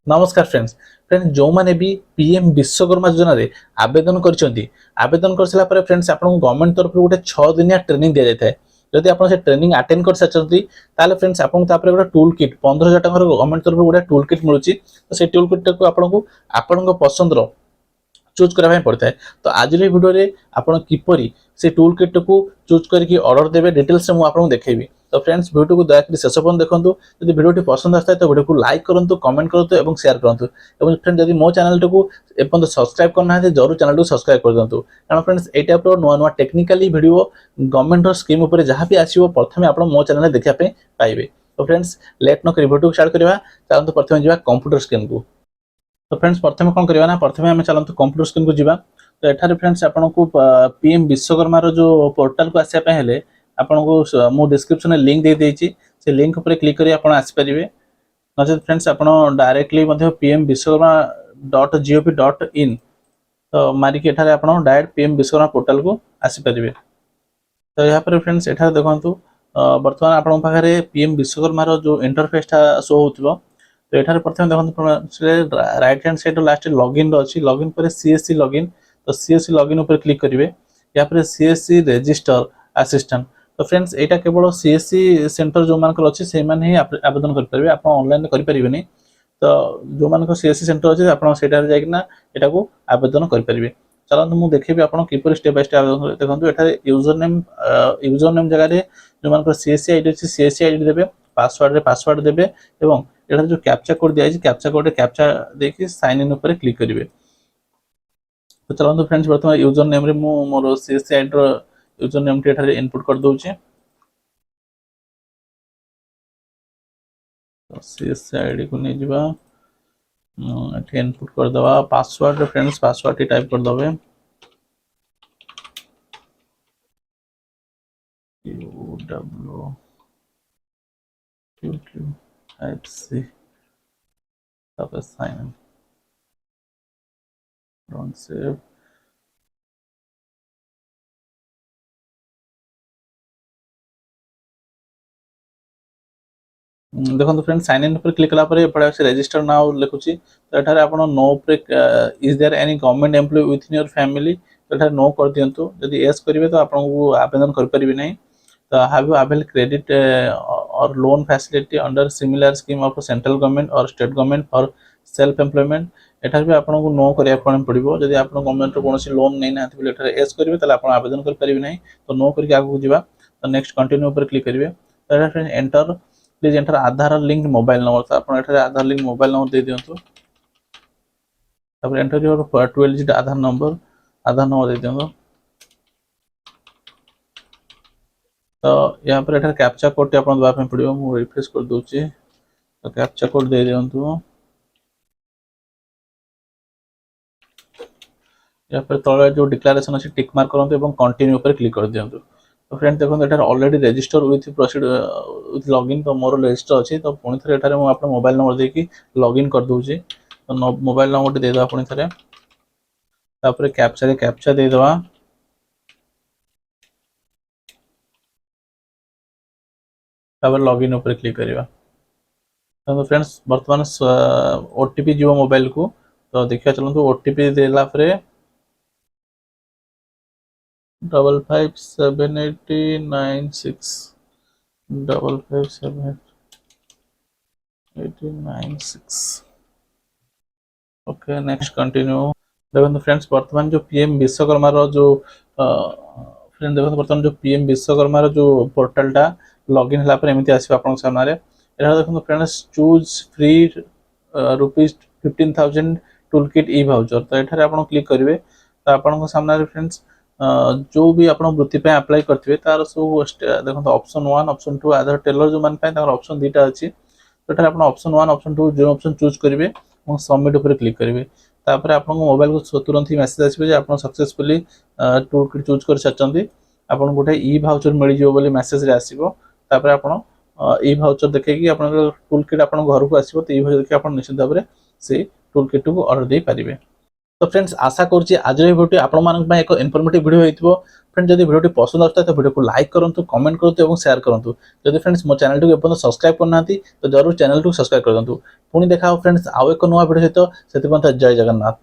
नमस्कार फ्रेंड्स जो मैंने भी पीएम विश्वकर्मा योजना रे आवेदन करछंती आवेदन कर सारा पर फ्रेंड्स आपन गवर्नमेंट तरफ गोटे 6 दिनिया ट्रेनिंग दिया जाय जदि आपन से ट्रेनिंग अटेंड कर साचंती ताले फ्रेंड्स आपन तापर गोटे टूल किट 15000 टका गवर्नमेंट तरफ गोटे टूल किट मिलुची तो से टूल किट को आपन पसंद रो चूज करबा पड़ता है। तो आज वीडियो रे आपण किपरि से टूल किट को चूज करके ऑर्डर देबे डिटेल्स में आपन देखेबी। तो फ्रेंड्स वीडियो को दया करी शेष पर्यंत देखंतु। यदि वीडियो पसंद आस्ता है तो वीडियो को लाइक करंतु, कमेंट करंतु एवं शेयर करंतु। एवं फ्रेंड्स यदि मो चैनल को एपन सब्सक्राइब करना है जरूर चैनल को सब्सक्राइब कर दंतु, कारण फ्रेंड्स ए टाइप रो नुवा नुवा टेक्निकली वीडियो गवर्नमेंट रो स्कीम ऊपर जहां भी आसीबो प्रथमे आपण मो चैनल देखिया पे पाइबे। तो फ्रेंड्स लेट न करी वीडियो को स्टार्ट करबा। चलंतु प्रथमे जिबा कंप्यूटर स्क्रीन को। तो फ्रेंड्स प्रथमे कौन करबा ना प्रथमे हम चलंतु कंप्यूटर स्क्रीन को जिबा। तो एठारे फ्रेंड्स आपन को पीएम विश्वकर्मा रो जो पोर्टल को आसे पे हेले आपन को मो डिस्क्रिप्शन में लिंक दे देछि, से लिंक ऊपर क्लिक करी आपन आसी परिबे। नचेत फ्रेंड्स आपन डायरेक्टली मध्ये pmvishwakarma.gov.in तो मारी के एठारे आपन डायरेक्ट पीएम विश्वकर्मा पोर्टल को आसी परिबे। तो यहाँ पर फ्रेंड्स एठारे देखंतु वर्तमान आपन पाखरे पीएम विश्वकर्मा रो जो इंटरफेस ता शो होतबो। तो एठारे प्रथम देखंतु right hand side last login रो अछि, लॉगिन पर सीएससी लॉगिन। तो सीएससी लॉगिन ऊपर क्लिक करिवे। या पर सीएससी रजिस्टर असिस्टेंट। तो फ्रेंड्स एटा केवल सीएससी सेंटर जो मान अछि से मान ही आवेदन कर परिबे, आपण ऑनलाइन करि परिबेनी। तो जो मान को सीएससी सेंटर अछि आपण सेटा रे जाइकना एटा को आवेदन कर परिबे। चलंतु मु देखेबी आपण किपर स्टेप बाय स्टेप आवेदन देखंतु। एटा यूजर नेम जगह रे जो मान को सीएससी आईडी अछि सीएससी आईडी देबे, पासवर्ड देबे एवं एटा जो कैप्चा कोड दिया अछि कैप्चा कोड कैप्चा देकी साइन इन ऊपर क्लिक करिवे। तो चलंतु फ्रेंड्स प्रथम यूजर नेम रे मु मोर सीएससी आईडी रो यूजर नेम टी एठारे इनपुट कर दोचे। तो सीएससी आईडी को नै जिबा एठी इनपुट कर दवा। Password friends password T type कर दबे UWQQFC तब साइन इन डोंट सेव। देखो फ्रेंड्स साइन इन पर क्लिक कला पर पड़े से रजिस्टर नाउ लिखुची। तो एठारे आपण नो पे is there any government employ within your family. तो एठारे नो कर दियंतु। यदि यस करिवे तो आपण को आवेदन कर परिबे नै। तो हैव यू अवेल क्रेडिट और loan facility under similar scheme of central government और state government for self employment. एठारे भी आपण को नो करिया पड़िबो। यदि आपण गवर्नमेंट रो कोनोसी लोन नै ना बोले एठारे यस करिवे तले आपण आवेदन कर परिबे नै। तो नो करके आगु जिबा। तो नेक्स्ट कंटिन्यू पर क्लिक करिवे। तो एठारे friends enter please enter Aadhaar link mobile number. तो आप आधार लिंक मोबाइल नंबर दे दिंतु। Enter your 12 digit Aadhaar number दे दिंतु। तो यहाँ पर एठार कैप्चा कोड टी आपन दबा पे पड़ियो। मु रिफ्रेश कर दोची। तो कैप्चा कोड दे दिंतु। यहाँ पर तळे जो डिक्लेरेशन अछि टिक मार्क करंतु एवं कंटिन्यू पर क्लिक कर दियंतु। तो फ्रेंड देखो एठार already register with proceed with login. तो मोर रजिस्टर अछि। तो पुणी थरे एठारे मु आपन मोबाइल नंबर देकी लॉगिन कर दोची। तो मोबाइल नंबर दे दवा पुणी थरे। तापर कैप्चा दे दवा। तापर लॉगिन ऊपर क्लिक करिवा। तो फ्रेंड्स वर्तमान ओटीपी जीवो मोबाइल को। तो देखिया चलंतु ओटीपी देला परे 557896 557896। Okay next continue. देखो फ्रेंड्स वर्तमान जो पीएम विश्वकर्मा रो जो फ्रेंड देखो वर्तमान जो पीएम विश्वकर्मा रो जो पोर्टल टा लॉगिन हला पर एमिति आसी आपन सामने रे। एटा देखो friends choose free ₹15,000 tool kit ई वाउचर। तो एठारे आपन क्लिक करिवे। तो आपन को सामने रे फ्रेंड्स जो भी आपन वृत्ति पे अप्लाई करथिबे तार सब देखो ऑप्शन 1 ऑप्शन 2 आधार टेलर जो मान पे तार ऑप्शन दीटा अछि। तो एठारे आपन ऑप्शन 1 ऑप्शन 2 जो ऑप्शन चूज करिवे और सबमिट ऊपर क्लिक करिवे। तापर आपन मोबाइल को तुरंत ही मैसेज आसीबे जे आपन सक्सेसफुली टूल किट चूज कर सचंती। आपन गोटे ई वाउचर मिल जिवो बोली मैसेज रे आसीबो। तापर आपन ई वाउचर देखेकी आपन टूल किट आपन घर को आसीबो। तो ई वाउचर देखि आपन निश्चित भाबरे से टूल किट को ऑर्डर दे पारिबे। तो फ्रेंड्स आशा करुँच आज भिडियो आप एक इनफॉर्मेटिव वीडियो होइथिबो। फ्रेंड्स जदि वीडियो पसंद आता है तो वीडियो को लाइक करंतु, कमेंट करंतु और शेयर करंतु। जदि फ्रेंड्स मो चैनल को एपन सब्सक्राइब करना तो जरूर चैनल को सब्सक्राइब करंतु। पुणी देखा फ्रेंड्स आउ एक नया वीडियो सहित, जय जगन्नाथ।